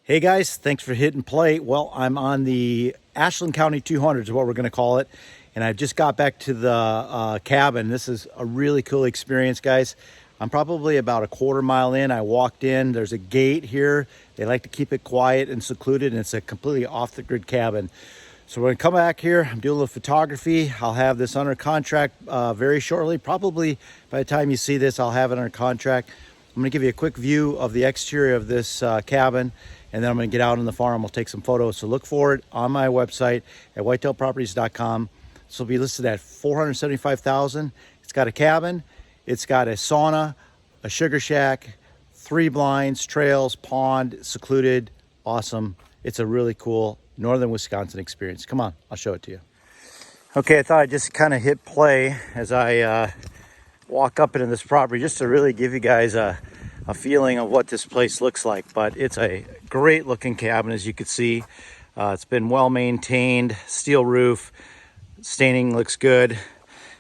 Hey guys, thanks for hitting play. Well, I'm on the Ashland County 200 is what we're going to call it. And I just got back to the cabin. This is a really cool experience, guys. I'm probably about a quarter mile in. I walked in. There's a gate here. They like to keep it quiet and secluded, and it's a completely off-the-grid cabin. So we're going to come back here. I'm doing a little photography. I'll have this under contract very shortly. Probably by the time you see this, I'll have it under contract. I'm going to give you a quick view of the exterior of this cabin, and then I'm going to get out on the farm. We'll take some photos. So look for it on my website at whitetailproperties.com. This will be listed at $475,000. It's got a cabin. It's got a sauna, a sugar shack, 3 blinds, trails, pond, secluded. Awesome. It's a really cool northern Wisconsin experience. Come on, I'll show it to you. Okay, I thought I'd just kind of hit play as I walk up into this property just to really give you guys a feeling of what this place looks like. But it's a great looking cabin, as you can see. It's been well maintained, steel roof, staining looks good.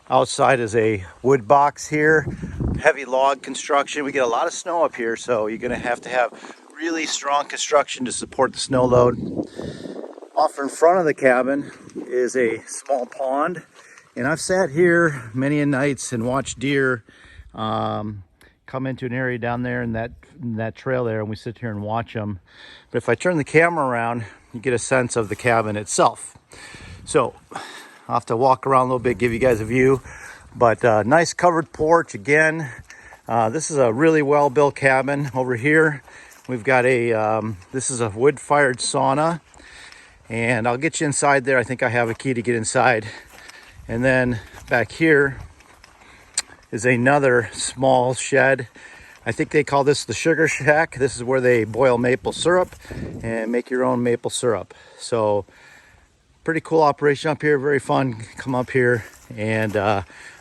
Outside is a wood box here, heavy log construction. We get a lot of snow up here, so you're gonna have to have really strong construction to support the snow load. Off in front of the cabin is a small pond, and I've sat here many a nights and watched deer come into an area down there in that trail there, and we sit here and watch them. But if I turn the camera around, you get a sense of the cabin itself. So I'll have to walk around a little bit, give you guys a view. But nice covered porch again. This is a really well-built cabin. Over here, we've got this is a wood-fired sauna. And I'll get you inside there. I think I have a key to get inside. And then back here is another small shed. I think they call this the sugar shack. This is where they boil maple syrup and make your own maple syrup. So pretty cool operation up here, very fun. Come up here and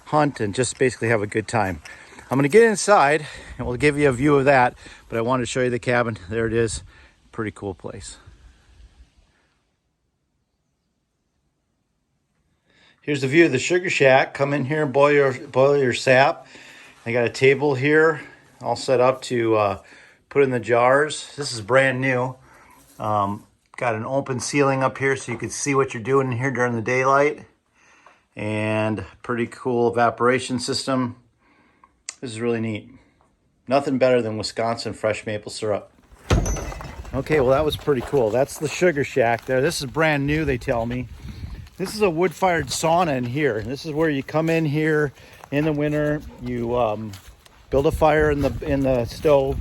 hunt and just basically have a good time. I'm gonna get inside and we'll give you a view of that, but I wanted to show you the cabin. There it is, pretty cool place. Here's the view of the sugar shack. Come in here and boil your sap. I got a table here all set up to put in the jars. This is brand new. Got an open ceiling up here so you can see what you're doing in here during the daylight. And pretty cool evaporation system. This is really neat. Nothing better than Wisconsin fresh maple syrup. Okay, well that was pretty cool. That's the sugar shack there. This is brand new, they tell me. This is a wood-fired sauna in here. This is where you come in here in the winter. You build a fire in the stove.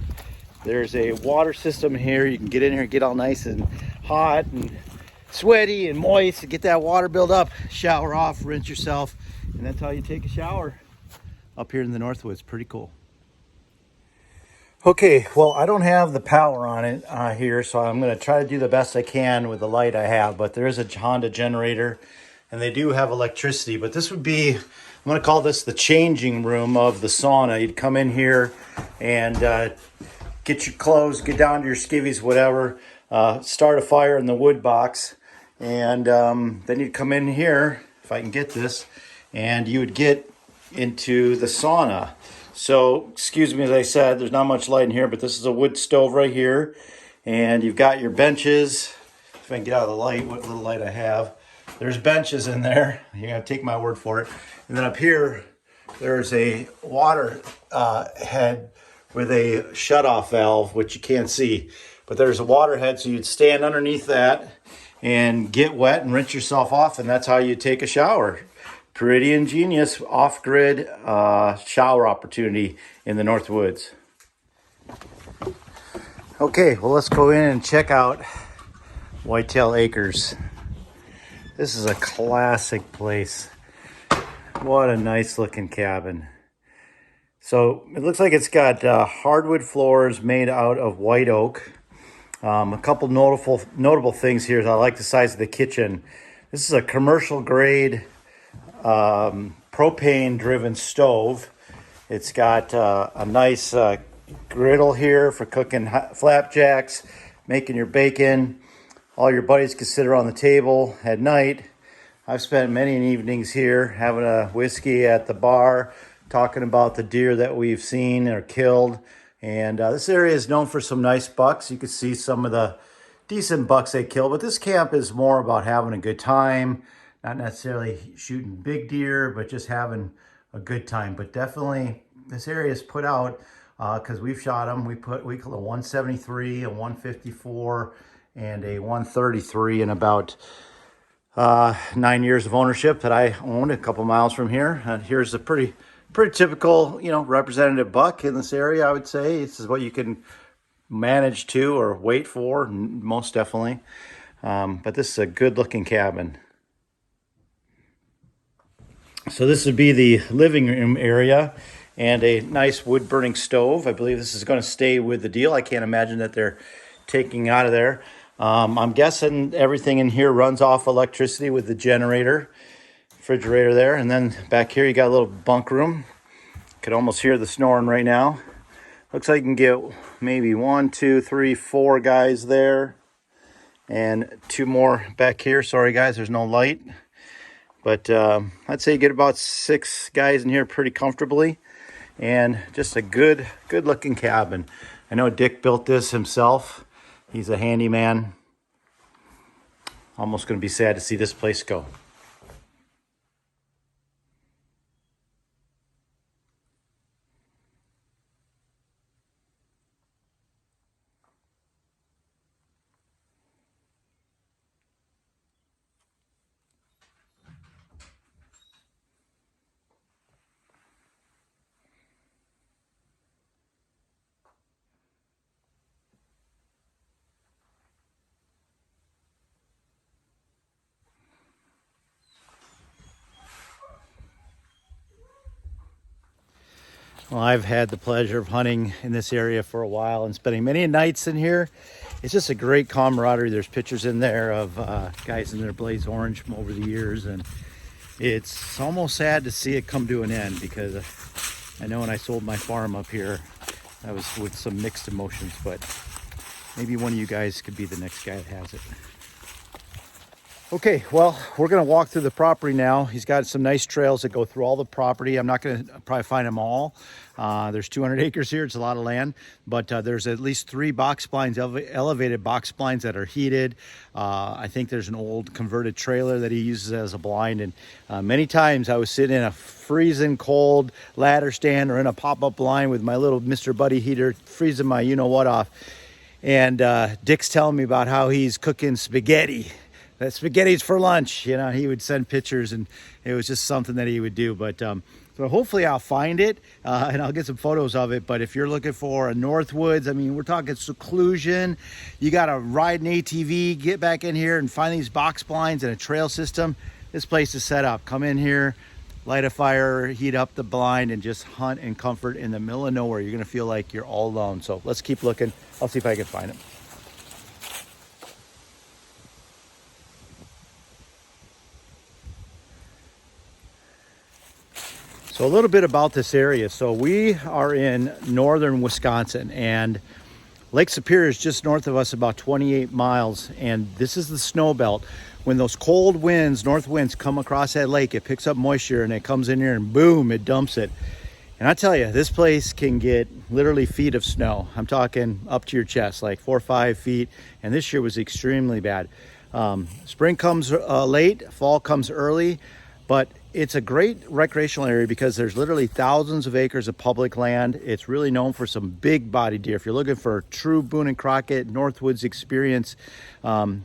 There's a water system here. You can get in here, get all nice and hot and sweaty and moist to get that water build up. Shower off, rinse yourself, and that's how you take a shower up here in the Northwoods. Pretty cool. Okay, well, I don't have the power on it here, so I'm going to try to do the best I can with the light I have, but there is a Honda generator, and they do have electricity, but this would be, I'm going to call this the changing room of the sauna. You'd come in here and get your clothes, get down to your skivvies, whatever, start a fire in the wood box, and then you'd come in here, if I can get this, and you would get into the sauna. So, excuse me, as I said, there's not much light in here, but this is a wood stove right here. And you've got your benches. If I can get out of the light, what little light I have. There's benches in there. You're going to take my word for it. And then up here, there's a water head with a shutoff valve, which you can't see. But there's a water head, so you'd stand underneath that and get wet and rinse yourself off, and that's how you take a shower. Pretty ingenious off-grid shower opportunity in the Northwoods. Okay, well, let's go in and check out Whitetail Acres. This is a classic place. What a nice looking cabin. So it looks like it's got hardwood floors made out of white oak. A couple notable things here is I like the size of the kitchen. This is a commercial grade propane driven stove. It's got a nice griddle here for cooking flapjacks, making your bacon. All your buddies can sit around the table at night. I've spent many evenings here having a whiskey at the bar, talking about the deer that we've seen or killed. And this area is known for some nice bucks. You can see some of the decent bucks they kill, but this camp is more about having a good time, not necessarily shooting big deer, but just having a good time. But definitely this area is put out because we've shot them. We killed a 173, a 154, and a 133 in about 9 years of ownership that I owned a couple miles from here. And here's a pretty typical, representative buck in this area. I would say this is what you can manage to or wait for, most definitely. But this is a good looking cabin. So this would be the living room area and a nice wood burning stove. I believe this is going to stay with the deal. I can't imagine that they're taking out of there. I'm guessing everything in here runs off electricity with the generator, refrigerator there. And then back here you got a little bunk room. Could almost hear the snoring right now. Looks like you can get maybe 1, 2, 3, 4 guys there. And 2 more back here. Sorry guys, there's no light. But I'd say you get about 6 guys in here pretty comfortably. And just a good looking cabin. I know Dick built this himself. He's a handyman. Almost going to be sad to see this place go. Well, I've had the pleasure of hunting in this area for a while and spending many nights in here. It's just a great camaraderie. There's pictures in there of guys in their blaze orange from over the years, and it's almost sad to see it come to an end because I know when I sold my farm up here, I was with some mixed emotions, but maybe one of you guys could be the next guy that has it. Okay, well, we're going to walk through the property now. He's got some nice trails that go through all the property. I'm not going to probably find them all. There's 200 acres here. It's a lot of land, but there's at least 3 box blinds, elevated box blinds that are heated. I think there's an old converted trailer that he uses as a blind. And many times I was sitting in a freezing cold ladder stand or in a pop-up blind with my little Mr. Buddy heater, freezing my you-know-what off. And Dick's telling me about how he's cooking spaghetti. That spaghetti's for lunch. He would send pictures, and it was just something that he would do. But so hopefully I'll find it and I'll get some photos of it. But if you're looking for a Northwoods, I mean, we're talking seclusion. You got to ride an ATV, get back in here and find these box blinds and a trail system. This place is set up. Come in here, light a fire, heat up the blind, and just hunt in comfort in the middle of nowhere. You're going to feel like you're all alone. So let's keep looking. I'll see if I can find it. So a little bit about this area. So we are in northern Wisconsin, and Lake Superior is just north of us about 28 miles, and this is the snow belt. When those cold winds, north winds, come across that lake, it picks up moisture and it comes in here and boom, it dumps it. And I tell you, this place can get literally feet of snow. I'm talking up to your chest, like 4 or 5 feet, and this year was extremely bad. Spring comes late, fall comes early, but it's a great recreational area because there's literally thousands of acres of public land. It's really known for some big body deer. If you're looking for a true Boone and Crockett Northwoods experience,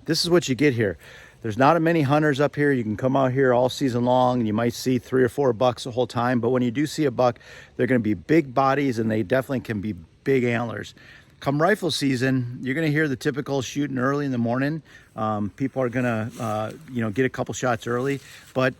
this is what you get here. There's not many hunters up here. You can come out here all season long and you might see 3 or 4 bucks the whole time. But when you do see a buck, they're going to be big bodies and they definitely can be big antlers. Come rifle season, you're going to hear the typical shooting early in the morning. People are going to, get a couple shots early, but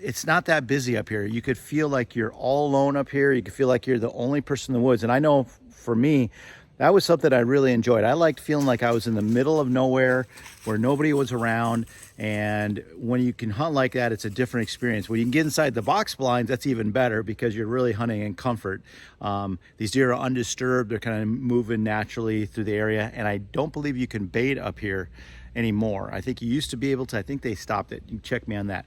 it's not that busy up here. You could feel like you're all alone up here. You could feel like you're the only person in the woods. And I know for me, that was something I really enjoyed. I liked feeling like I was in the middle of nowhere where nobody was around. And when you can hunt like that, it's a different experience. When you can get inside the box blinds, that's even better because you're really hunting in comfort. These deer are undisturbed. They're kind of moving naturally through the area. And I don't believe you can bait up here anymore. I think you used to be able to. I think they stopped it. You can check me on that.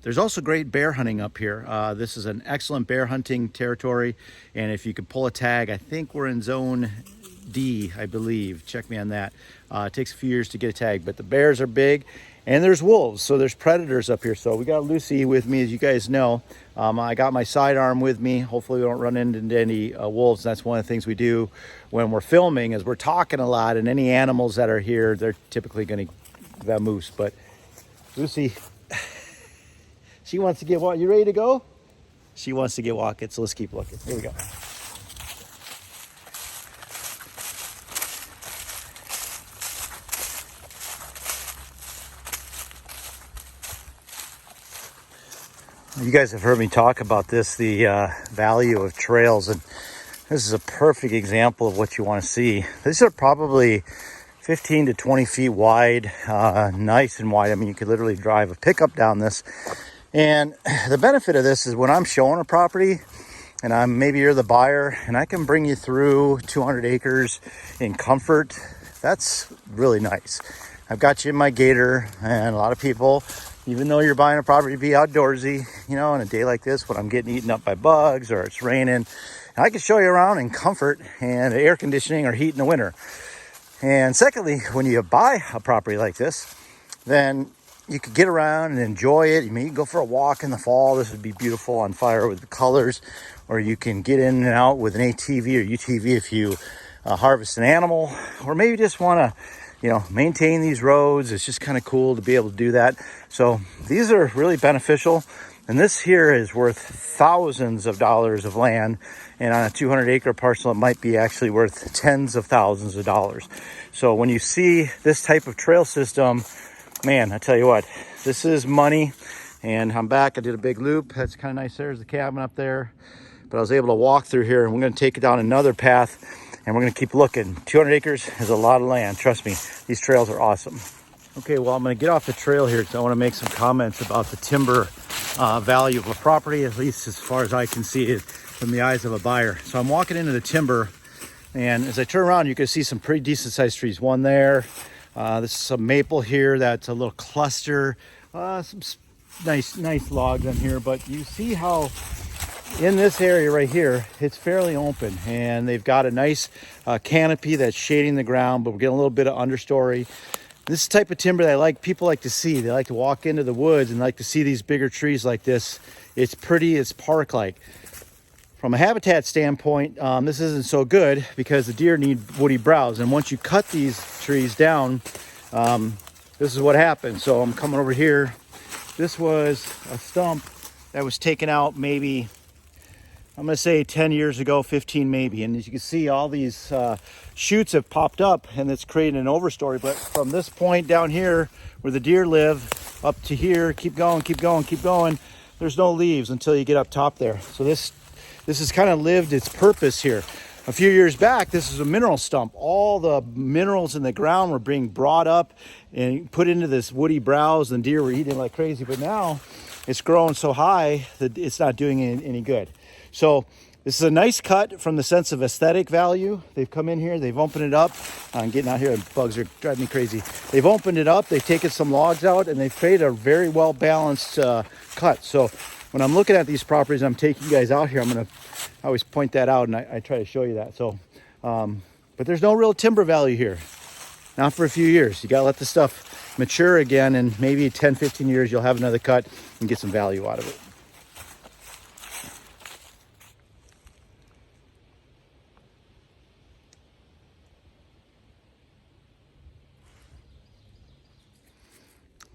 There's also great bear hunting up here. This is an excellent bear hunting territory. And if you could pull a tag, I think we're in zone D, I believe. Check me on that. It takes a few years to get a tag, but the bears are big, and there's wolves, so there's predators up here. So we got Lucy with me, as you guys know. I got my sidearm with me. Hopefully we don't run into any wolves. That's one of the things we do when we're filming, is we're talking a lot, and any animals that are here, they're typically going to vamoose. But Lucy, she wants to get walking. You ready to go? She wants to get walking, so let's keep looking. Here we go. You guys have heard me talk about this, the value of trails, and this is a perfect example of what you want to see. These are probably 15 to 20 feet wide, nice and wide. I mean, you could literally drive a pickup down this. And the benefit of this is when I'm showing a property, and maybe you're the buyer, and I can bring you through 200 acres in comfort. That's really nice. I've got you in my gator, and a lot of people, even though you're buying a property to be outdoorsy, you know, on a day like this when I'm getting eaten up by bugs or it's raining, and I can show you around in comfort and air conditioning or heat in the winter. And secondly, when you buy a property like this, then you could get around and enjoy it. You can go for a walk in the fall. This would be beautiful on fire with the colors. Or you can get in and out with an ATV or UTV if you harvest an animal, or maybe just want to, you know, maintain these roads. It's just kind of cool to be able to do that. So these are really beneficial. And this here is worth thousands of dollars of land. And on a 200 acre parcel, it might be actually worth tens of thousands of dollars. So when you see this type of trail system, man, I tell you what, this is money. And I'm back. I did a big loop. That's kind of nice. There's the cabin up there. But I was able to walk through here, and we're going to take it down another path, and we're going to keep looking. 200 acres is a lot of land. Trust me, these trails are awesome. Okay, well, I'm going to get off the trail here because I want to make some comments about the timber value of a property, at least as far as I can see it from the eyes of a buyer. So I'm walking into the timber, and as I turn around, you can see some pretty decent sized trees. One there. This is some maple here. That's a little cluster. Some nice logs on here, but you see how in this area right here, it's fairly open, and they've got a nice canopy that's shading the ground, but we're getting a little bit of understory. This type of timber that people like to see. They like to walk into the woods and like to see these bigger trees like this. It's pretty, it's park-like. From a habitat standpoint, this isn't so good because the deer need woody browse, and once you cut these trees down, this is what happens. So I'm coming over here. This was a stump that was taken out maybe, I'm going to say 10 years ago, 15 maybe. And as you can see, all these shoots have popped up, and it's creating an overstory. But from this point down here where the deer live up to here, keep going, there's no leaves until you get up top there. So this has kind of lived its purpose here. A few years back, this is a mineral stump. All the minerals in the ground were being brought up and put into this woody browse, and deer were eating it like crazy. But now it's growing so high that it's not doing any good. So this is a nice cut from the sense of aesthetic value. They've come in here, they've opened it up. I'm getting out here and bugs are driving me crazy. They've opened it up, they've taken some logs out, and they've created a very well balanced cut. So when I'm looking at these properties, I'm taking you guys out here, I always point that out, and I try to show you that. So, but there's no real timber value here. Not for a few years. You gotta let the stuff mature again, and maybe 10, 15 years, you'll have another cut and get some value out of it.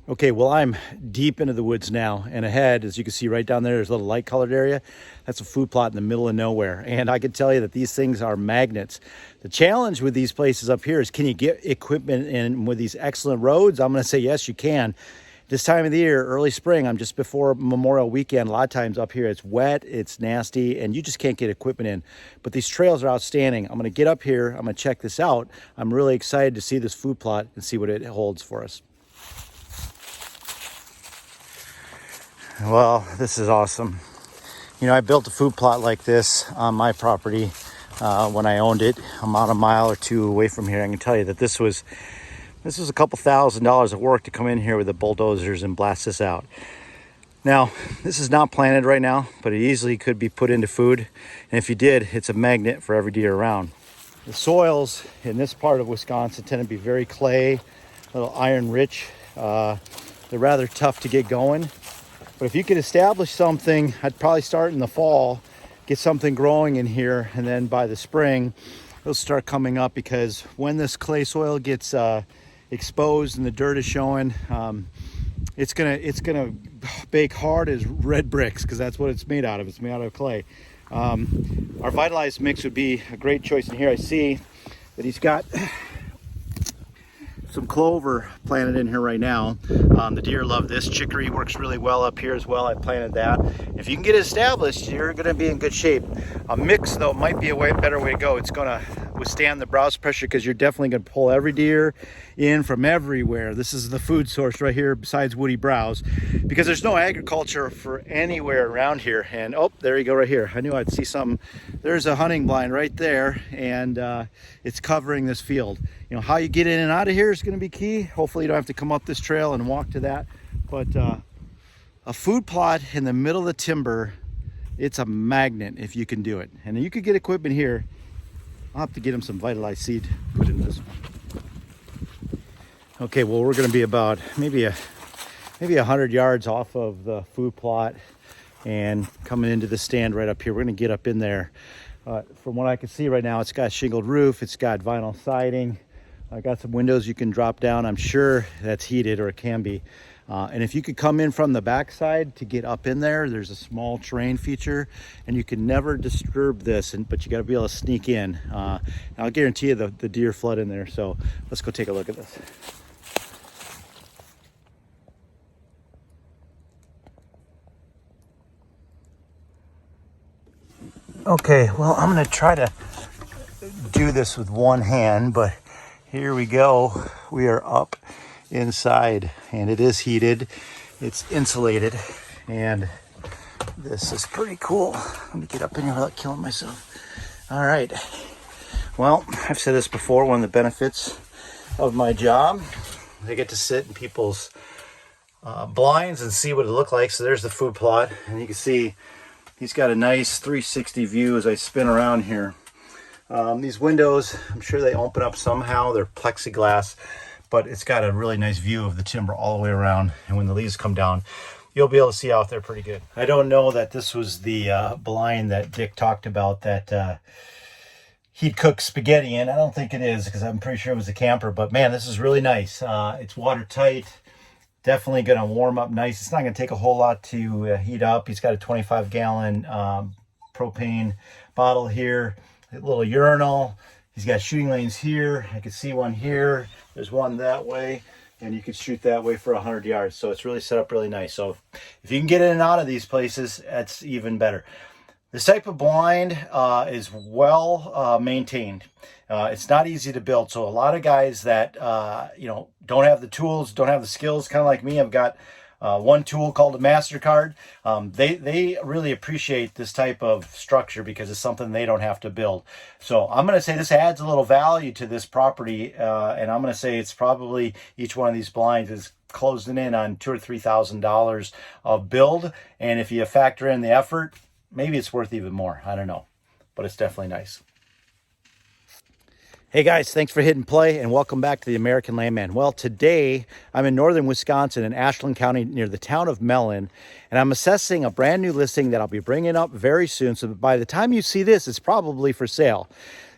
Okay, well, I'm deep into the woods now, and ahead, as you can see right down there, there's a little light colored area. That's a food plot in the middle of nowhere. And I can tell you that these things are magnets. The challenge with these places up here is, can you get equipment in with these excellent roads? I'm gonna say yes, you can. This time of the year, early spring, I'm just before Memorial Weekend. A lot of times up here, it's wet, it's nasty, and you just can't get equipment in. But these trails are outstanding. I'm gonna get up here, I'm gonna check this out. I'm really excited to see this food plot and see what it holds for us. Well, this is awesome. You know, I built a food plot like this on my property when I owned it. I'm about a mile or two away from here. I can tell you that this was a couple $1,000s of work to come in here with the bulldozers and blast this out. Now, this is not planted right now, but it easily could be put into food. And if you did, it's a magnet for every deer around. The soils in this part of Wisconsin tend to be very clay, a little iron rich. They're rather tough to get going. But if you could establish something, I'd probably start in the fall, get something growing in here, and then by the spring, it'll start coming up, because when this clay soil gets exposed and the dirt is showing, it's gonna bake hard as red bricks, because that's what it's made out of. It's made out of clay. Our vitalized mix would be a great choice in here. I see that he's got some clover planted in here right now. The deer love this. Chicory works really well up here as well. I planted that. If you can get it established, you're going to be in good shape. A mix, though, might be a better way to go. It's going to withstand the browse pressure, because you're definitely going to pull every deer in from everywhere. This is the food source right here besides woody browse, because there's no agriculture for anywhere around here. And oh, there you go right here. I knew I'd see something. There's a hunting blind right there, and it's covering this field. You know, how you get in and out of here is going to be key. Hopefully you don't have to come up this trail and walk to that. But a food plot in the middle of the timber, it's a magnet if you can do it. And you could get equipment here. I'll have to get him some vitalized seed put in this one. Okay, well, we're going to be about maybe 100 yards off of the food plot and coming into the stand right up here. We're going to get up in there. From what I can see right now, it's got shingled roof. It's got vinyl siding. I got some windows you can drop down. I'm sure that's heated, or it can be. And if you could come in from the backside to get up in there, there's a small terrain feature, and you can never disturb this, but you got to be able to sneak in. I'll guarantee you the deer flood in there. So let's go take a look at this. Okay, well, I'm going to try to do this with one hand, but here we go. We are up inside, and it is heated. It's insulated, and this is pretty cool. Let me get up in here without killing myself. All right. Well, I've said this before. One of the benefits of my job, I get to sit in people's blinds and see what it looks like. So there's the food plot, and you can see he's got a nice 360 view as I spin around here. These windows, I'm sure they open up somehow. They're plexiglass, but it's got a really nice view of the timber all the way around. And when the leaves come down, you'll be able to see out there pretty good. I don't know that this was the blind that Dick talked about that he'd cook spaghetti in. I don't think it is, because I'm pretty sure it was a camper. But man, this is really nice. It's watertight. Definitely going to warm up nice. It's not going to take a whole lot to heat up. He's got a 25-gallon propane bottle here. A little urinal. He's got shooting lanes here. I can see one here. There's one that way, and you can shoot that way for 100 yards. So it's really set up really nice. So if you can get in and out of these places, that's even better. This type of blind is well maintained. It's not easy to build. So a lot of guys that don't have the tools, don't have the skills, kind of like me, have got one tool called a MasterCard. They really appreciate this type of structure, because it's something they don't have to build. So I'm going to say this adds a little value to this property, and I'm going to say it's probably, each one of these blinds is closing in on $2,000 or $3,000 of build. And if you factor in the effort, maybe it's worth even more. I don't know, but it's definitely nice. Hey guys, thanks for hitting play, and welcome back to the American Landman. Well, today I'm in northern Wisconsin in Ashland County near the town of Mellon, and I'm assessing a brand new listing that I'll be bringing up very soon. So by the time you see this, it's probably for sale.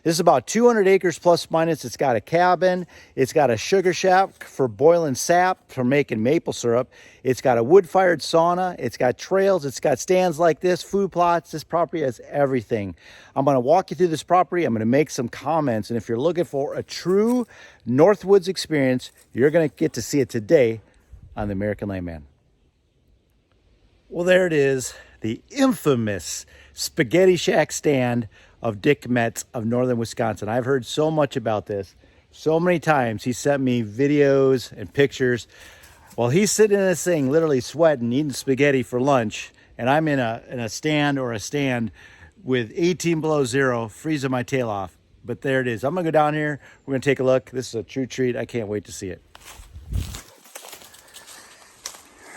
This is about 200 acres plus minus. It's got a cabin. It's got a sugar shack for boiling sap for making maple syrup. It's got a wood-fired sauna. It's got trails. It's got stands like this, food plots. This property has everything. I'm going to walk you through this property. I'm going to make some comments. And if you're looking for a true Northwoods experience, you're going to get to see it today on the American Landman. Well, there it is, the infamous Spaghetti Shack stand of Dick Metz of northern Wisconsin. I've heard so much about this so many times. He sent me videos and pictures. Well, he's sitting in this thing, literally sweating, eating spaghetti for lunch, and I'm in a stand with 18 below zero, freezing my tail off. But there it is. I'm gonna go down here. We're gonna take a look. This is a true treat. I can't wait to see it.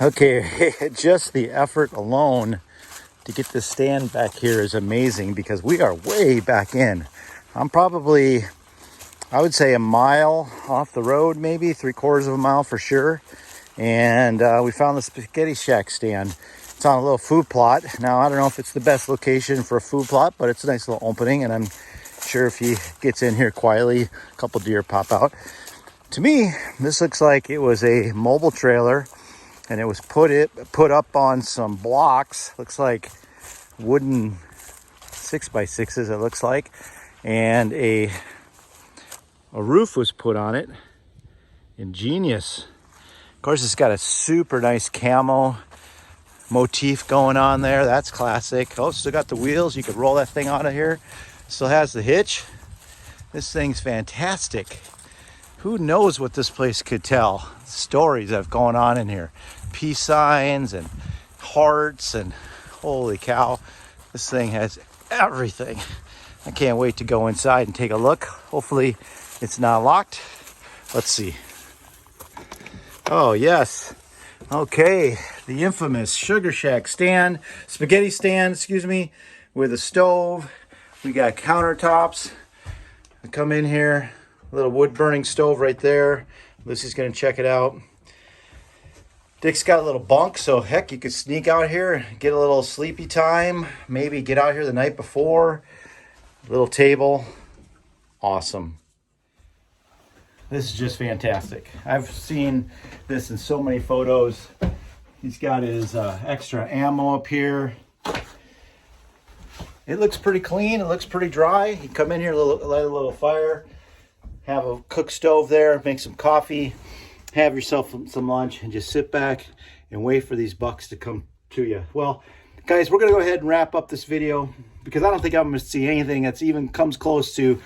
Okay, just the effort alone to get this stand back here is amazing, because we are way back in. I'm probably, I would say, a mile off the road, maybe 3/4 of a mile for sure. And we found the Spaghetti Shack stand. It's on a little food plot. Now, I don't know if it's the best location for a food plot, but it's a nice little opening. And I'm sure if he gets in here quietly, a couple deer pop out. To me, this looks like it was a mobile trailer, and it was put up on some blocks. Looks like wooden 6x6s, it looks like. And a roof was put on it. Ingenious. Of course, it's got a super nice camo motif going on there. That's classic. Oh, still got the wheels. You could roll that thing out of here. Still has the hitch. This thing's fantastic. Who knows what this place could tell? Stories that have gone on in here. Peace signs and hearts, and holy cow, this thing has everything. I can't wait to go inside and take a look. Hopefully it's not locked. Let's see. Oh, yes. Okay, the infamous Sugar Shack stand, spaghetti stand, excuse me, with a stove. We got countertops. I come in here, a little wood burning stove right there. Lucy's gonna check it out. Dick's got a little bunk, so heck, you could sneak out here, get a little sleepy time, maybe get out here the night before. Little table, awesome. This is just fantastic. I've seen this in so many photos. He's got his extra ammo up here. It looks pretty clean. It looks pretty dry. You come in here, light a little fire, have a cook stove there, make some coffee, have yourself some lunch, and just sit back and wait for these bucks to come to you. Well, guys, we're going to go ahead and wrap up this video because I don't think I'm going to see anything that's even comes close to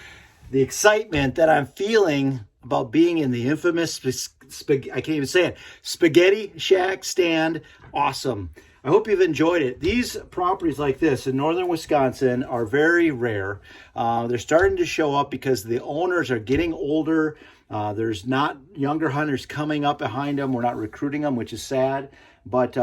the excitement that I'm feeling about being in the infamous, I can't even say it, Spaghetti Shack stand. Awesome. I hope you've enjoyed it. These properties like this in northern Wisconsin are very rare. They're starting to show up because the owners are getting older. There's not younger hunters coming up behind them. We're not recruiting them, which is sad. But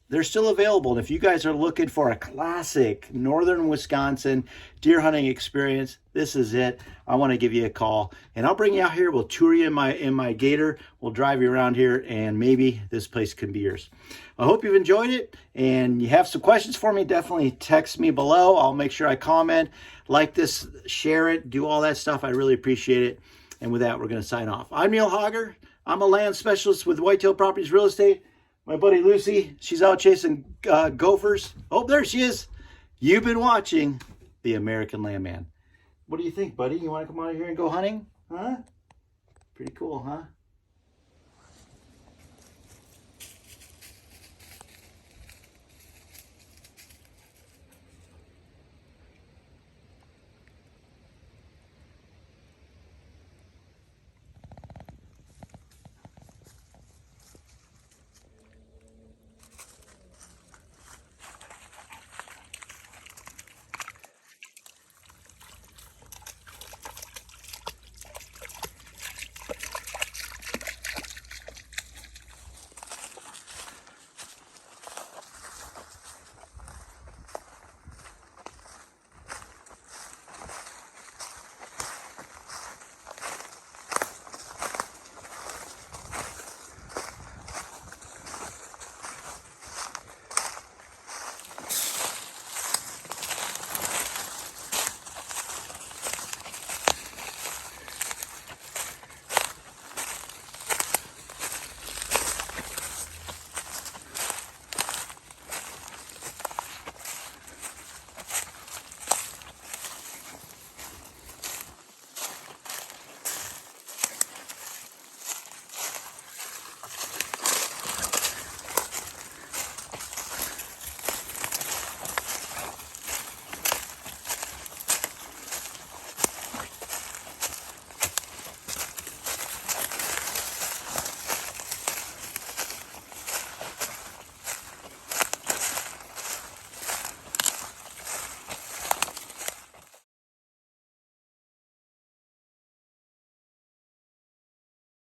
they're still available. And if you guys are looking for a classic northern Wisconsin deer hunting experience, this is it. I want to give you a call, and I'll bring you out here. We'll tour you in my Gator. We'll drive you around here, and maybe this place can be yours. I hope you've enjoyed it, and you have some questions for me, definitely text me below. I'll make sure I comment, like this, share it, do all that stuff. I really appreciate it. And with that, we're going to sign off. I'm Neil Hogger. I'm a land specialist with Whitetail Properties Real Estate. My buddy Lucy, she's out chasing gophers. Oh, there she is. You've been watching The American Landman. What do you think, buddy? You want to come out here and go hunting? Huh? Pretty cool, huh?